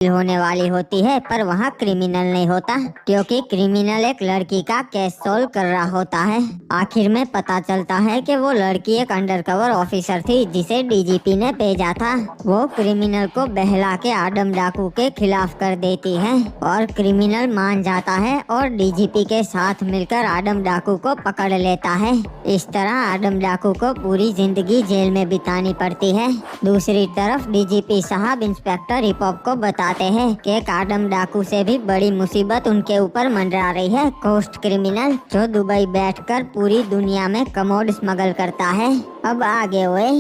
होने वाली होती है, पर वहाँ क्रिमिनल नहीं होता, क्योंकि क्रिमिनल एक लड़की का केस सोल्व कर रहा होता है। आखिर में पता चलता है कि वो लड़की एक अंडरकवर ऑफिसर थी जिसे डीजीपी ने भेजा था। वो क्रिमिनल को बहला के आडम डाकू के खिलाफ कर देती है और क्रिमिनल मान जाता है और डीजीपी के साथ मिलकर आडम डाकू को पकड़ लेता है। इस तरह आडम डाकू को पूरी जिंदगी जेल में बितानी पड़ती है। दूसरी तरफ डीजीपी साहब इंस्पेक्टर हिपहॉप को बताते हैं कि एक आडम डाकू से भी बड़ी मुसीबत उनके ऊपर मंडरा रही है, कोस्ट क्रिमिनल, जो दुबई बैठकर पूरी दुनिया में कमोड स्मगल करता है। अब आगे हुए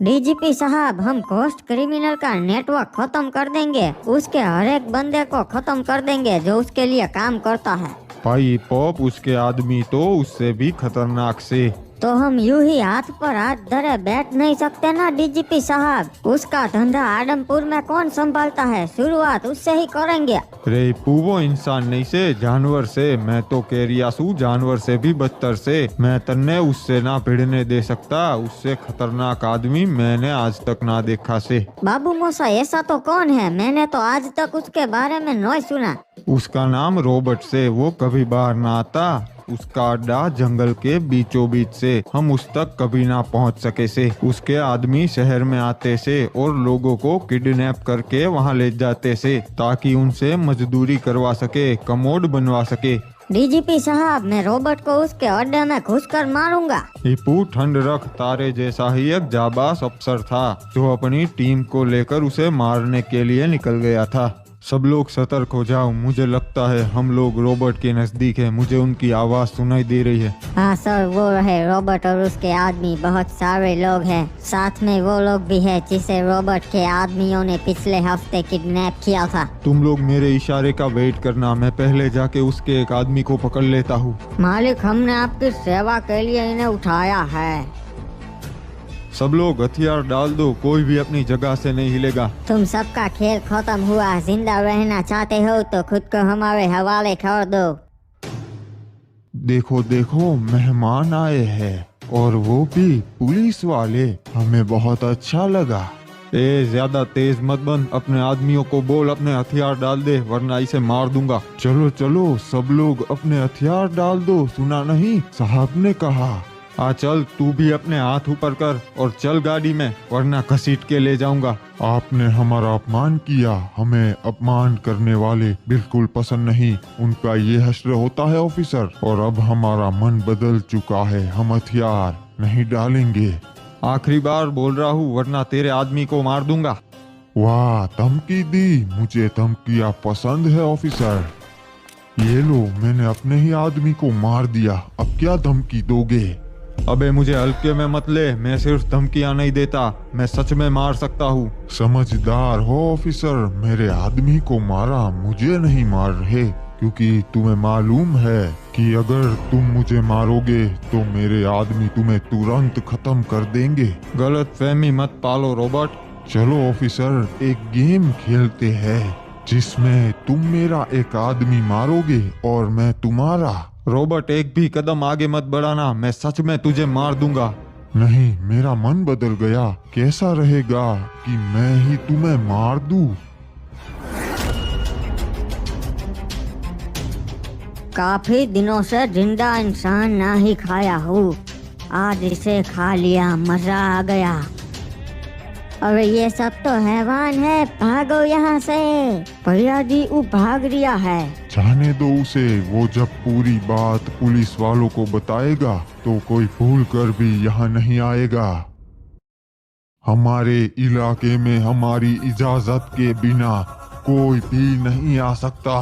डीजीपी साहब, हम कोस्ट क्रिमिनल का नेटवर्क खत्म कर देंगे, उसके हर एक बंदे को खत्म कर देंगे जो उसके लिए काम करता है। भाई पॉप, उसके आदमी तो उससे भी खतरनाक से। तो हम यूं ही हाथ पर हाथ धरे बैठ नहीं सकते ना डीजीपी साहब। उसका धंधा आडमपुर में कौन संभालता है, शुरुआत उससे ही करेंगे। रे वो इंसान नहीं से, जानवर से। मैं तो कह रिया सू, जानवर से भी बदतर से। मैं तन्ने उससे ना भिड़ने दे सकता। उससे खतरनाक आदमी मैंने आज तक ना देखा से। बाबू मोसा, ऐसा तो कौन है? मैंने तो आज तक उसके बारे में नहीं सुना। उसका नाम रॉबर्ट से। वो कभी बाहर ना आता। उसका अड्डा जंगल के बीचों बीच से, हम उस तक कभी ना पहुंच सके से। उसके आदमी शहर में आते से और लोगों को किडनैप करके वहां ले जाते से, ताकि उनसे मजदूरी करवा सके, कमोड बनवा सके। डीजीपी साहब, मैं रॉबर्ट को उसके अड्डे में घुसकर मारूंगा। हिप्पू, ठंड रख। तारे जैसा ही एक जाबाज अफसर था जो अपनी टीम को लेकर उसे मारने के लिए निकल गया था। सब लोग सतर्क हो जाओ। मुझे लगता है हम लोग रॉबर्ट के नजदीक है। मुझे उनकी आवाज सुनाई दे रही है। हाँ सर, वो रहे रॉबर्ट और उसके आदमी। बहुत सारे लोग हैं, साथ में वो लोग भी है जिसे रॉबर्ट के आदमियों ने पिछले हफ्ते किडनैप किया था। तुम लोग मेरे इशारे का वेट करना, मैं पहले जाके उसके एक आदमी को पकड़ लेता हूँ। मालिक, हमने आपकी सेवा के लिए इन्हें उठाया है। सब लोग हथियार डाल दो, कोई भी अपनी जगह से नहीं हिलेगा। तुम सबका खेल खत्म हुआ। जिंदा रहना चाहते हो तो खुद को हमारे हवाले कर दो। देखो देखो, मेहमान आए हैं और वो भी पुलिस वाले। हमें बहुत अच्छा लगा। ज्यादा तेज मत बन। अपने आदमियों को बोल अपने हथियार डाल दे, वरना इसे मार दूंगा। चलो चलो, सब लोग अपने हथियार डाल दो। सुना नहीं, साहब ने कहा। चल, तू भी अपने हाथ ऊपर कर और चल गाड़ी में, वरना घसीट के ले जाऊंगा। आपने हमारा अपमान किया। हमें अपमान करने वाले बिल्कुल पसंद नहीं। उनका ये हश्र होता है ऑफिसर। और अब हमारा मन बदल चुका है। हम हथियार नहीं डालेंगे। आखिरी बार बोल रहा हूँ, वरना तेरे आदमी को मार दूंगा। वाह, धमकी दी। मुझे धमकियाँ पसंद है ऑफिसर। ये लो, मैंने अपने ही आदमी को मार दिया। अब क्या धमकी दोगे? अबे मुझे हल्के में मत ले। मैं सिर्फ धमकियां नहीं देता, मैं सच में मार सकता हूँ। समझदार हो ऑफिसर। मेरे आदमी को मारा, मुझे नहीं मार रहे, क्योंकि तुम्हें मालूम है कि अगर तुम मुझे मारोगे तो मेरे आदमी तुम्हें तुरंत खत्म कर देंगे। गलत फहमी मत पालो रॉबर्ट। चलो ऑफिसर, एक गेम खेलते हैं जिसमें तुम मेरा एक आदमी मारोगे और मैं तुम्हारा। रॉबर्ट, एक भी कदम आगे मत बढ़ाना, मैं सच में तुझे मार दूंगा। नहीं, मेरा मन बदल गया। कैसा रहेगा कि मैं ही तुम्हें मार दूं? काफी दिनों से जिंदा इंसान ना ही खाया हूँ, आज इसे खा लिया, मजा आ गया। अरे ये सब तो हैवान है, भागो यहाँ से। भैया जी, वो भाग रिया है। जाने दो उसे। वो जब पूरी बात पुलिस वालों को बताएगा तो कोई भूल कर भी यहाँ नहीं आएगा। हमारे इलाके में हमारी इजाजत के बिना कोई भी नहीं आ सकता।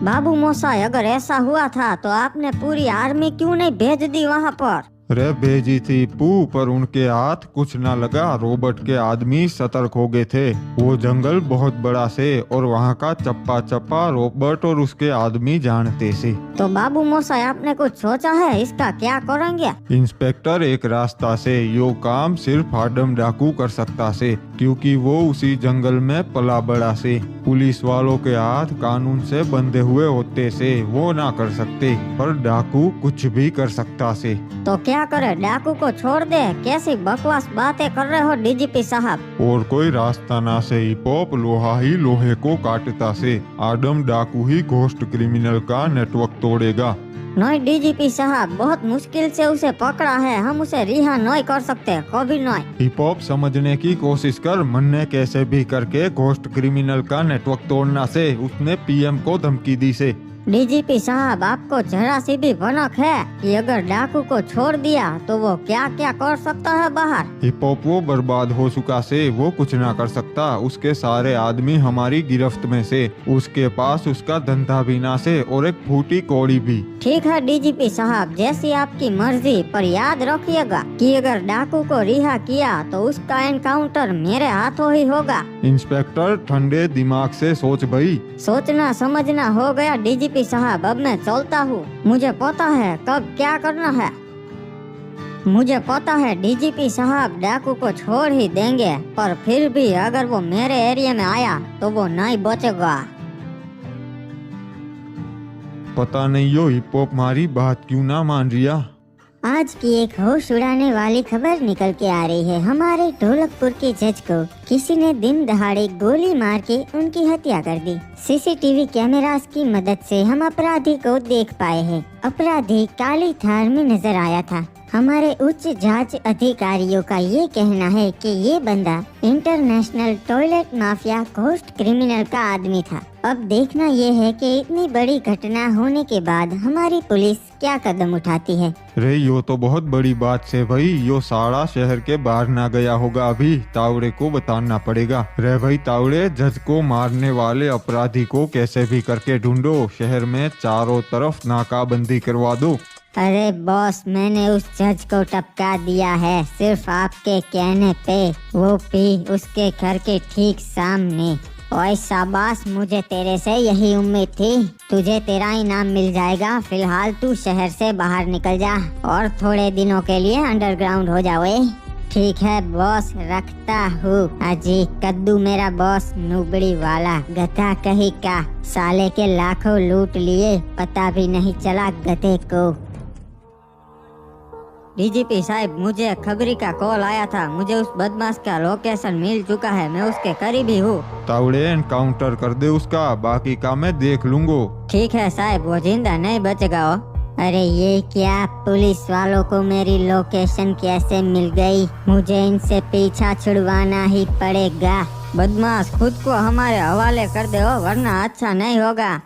बाबू मोसा, अगर ऐसा हुआ था तो आपने पूरी आर्मी क्यों नहीं भेज दी वहाँ पर? रे भेजी थी पू, पर उनके हाथ कुछ ना लगा। रॉबर्ट के आदमी सतर्क हो गए थे। वो जंगल बहुत बड़ा से और वहाँ का चप्पा चप्पा रॉबर्ट और उसके आदमी जानते से। तो बाबू मोसा, आपने कुछ सोचा है इसका क्या करेंगे? इंस्पेक्टर, एक रास्ता से यो काम सिर्फ आडम डाकू कर सकता से। क्योंकि वो उसी जंगल में पला बड़ा से। पुलिस वालों के हाथ कानून से बंधे हुए होते से वो ना कर सकते, पर डाकू कुछ भी कर सकता से। तो क्या करे, डाकू को छोड़ दे? कैसी बकवास बातें कर रहे हो डीजीपी साहब। और कोई रास्ता ना से हिप हॉप लोहा ही लोहे को काटता से। आदम डाकू ही घोस्ट क्रिमिनल का नेटवर्क तोड़ेगा। नहीं डीजीपी साहब, बहुत मुश्किल से उसे पकड़ा है, हम उसे रिहा नहीं कर सकते, कभी नहीं। हिप हॉप समझने की कोशिश कर, मन ने कैसे भी करके घोस्ट क्रिमिनल का नेटवर्क तोड़ना से उसने पीएम को धमकी दी से। डीजीपी साहब, आपको जरा सी भी भनक है कि अगर डाकू को छोड़ दिया तो वो क्या क्या कर सकता है बाहर? हिप हॉप वो बर्बाद हो चुका से, वो कुछ ना कर सकता। उसके सारे आदमी हमारी गिरफ्त में से, उसके पास उसका धंधा भी ना से और एक फूटी कौड़ी भी। ठीक है डीजीपी साहब, जैसी आपकी मर्जी, पर याद रखिएगा कि अगर डाकू को रिहा किया तो उसका एनकाउंटर मेरे हाथों ही होगा। इंस्पेक्टर ठंडे दिमाग से सोच भाई। सोचना समझना हो गया डीजीपी साहब, अब मैं चलता हूँ। मुझे पता है कब क्या करना है। मुझे पता है डीजीपी साहब डाकू को छोड़ ही देंगे, पर फिर भी अगर वो मेरे एरिया में आया तो वो नहीं बचेगा। पता नहीं यो हिप हॉप हमारी बात क्यों ना मान रिया। आज की एक होश उड़ाने वाली खबर निकल के आ रही है। हमारे ढोलकपुर के जज को किसी ने दिन दहाड़े गोली मार के उनकी हत्या कर दी। सीसीटीवी कैमरास की मदद से हम अपराधी को देख पाए हैं। अपराधी काली थार में नजर आया था। हमारे उच्च जांच अधिकारियों का ये कहना है कि ये बंदा international toilet mafia ghost criminal का आदमी था। अब देखना ये है कि इतनी बड़ी घटना होने के बाद हमारी पुलिस क्या कदम उठाती है। रे यो तो बहुत बड़ी बात से भाई, यो सारा शहर के बाहर ना गया होगा, अभी तावड़े को बताना पड़ेगा। रे भाई तावड़े, जज को मारने वाले अपराधी को कैसे भी करके ढूंढो, शहर में चारों तरफ नाकाबंदी करवा दो। अरे बॉस, मैंने उस जज को टपका दिया है सिर्फ आपके कहने पे, वो भी उसके घर के ठीक सामने। ओए शाबाश, मुझे तेरे से यही उम्मीद थी। तुझे तेरा इनाम मिल जाएगा। फिलहाल तू शहर से बाहर निकल जा और थोड़े दिनों के लिए अंडरग्राउंड हो जाओ। ठीक है बॉस, रखता हूँ। अजी कद्दू मेरा बॉस, नुबड़ी वाला गधा कहीं का, साले के लाखों लूट लिए, पता भी नहीं चला गधे को। डीजीपी साहब, मुझे खबरी का कॉल आया था। मुझे उस बदमाश का लोकेशन मिल चुका है, मैं उसके करीब ही हूँ। तावड़े एनकाउंटर कर दे उसका, बाकी का मैं देख लूंगो। ठीक है साहब, वो जिंदा नहीं बचेगा वो। अरे ये क्या, पुलिस वालों को मेरी लोकेशन कैसे मिल गई? मुझे इनसे पीछा छुड़वाना ही पड़ेगा। बदमाश, खुद को हमारे हवाले कर दो वरना अच्छा नहीं होगा।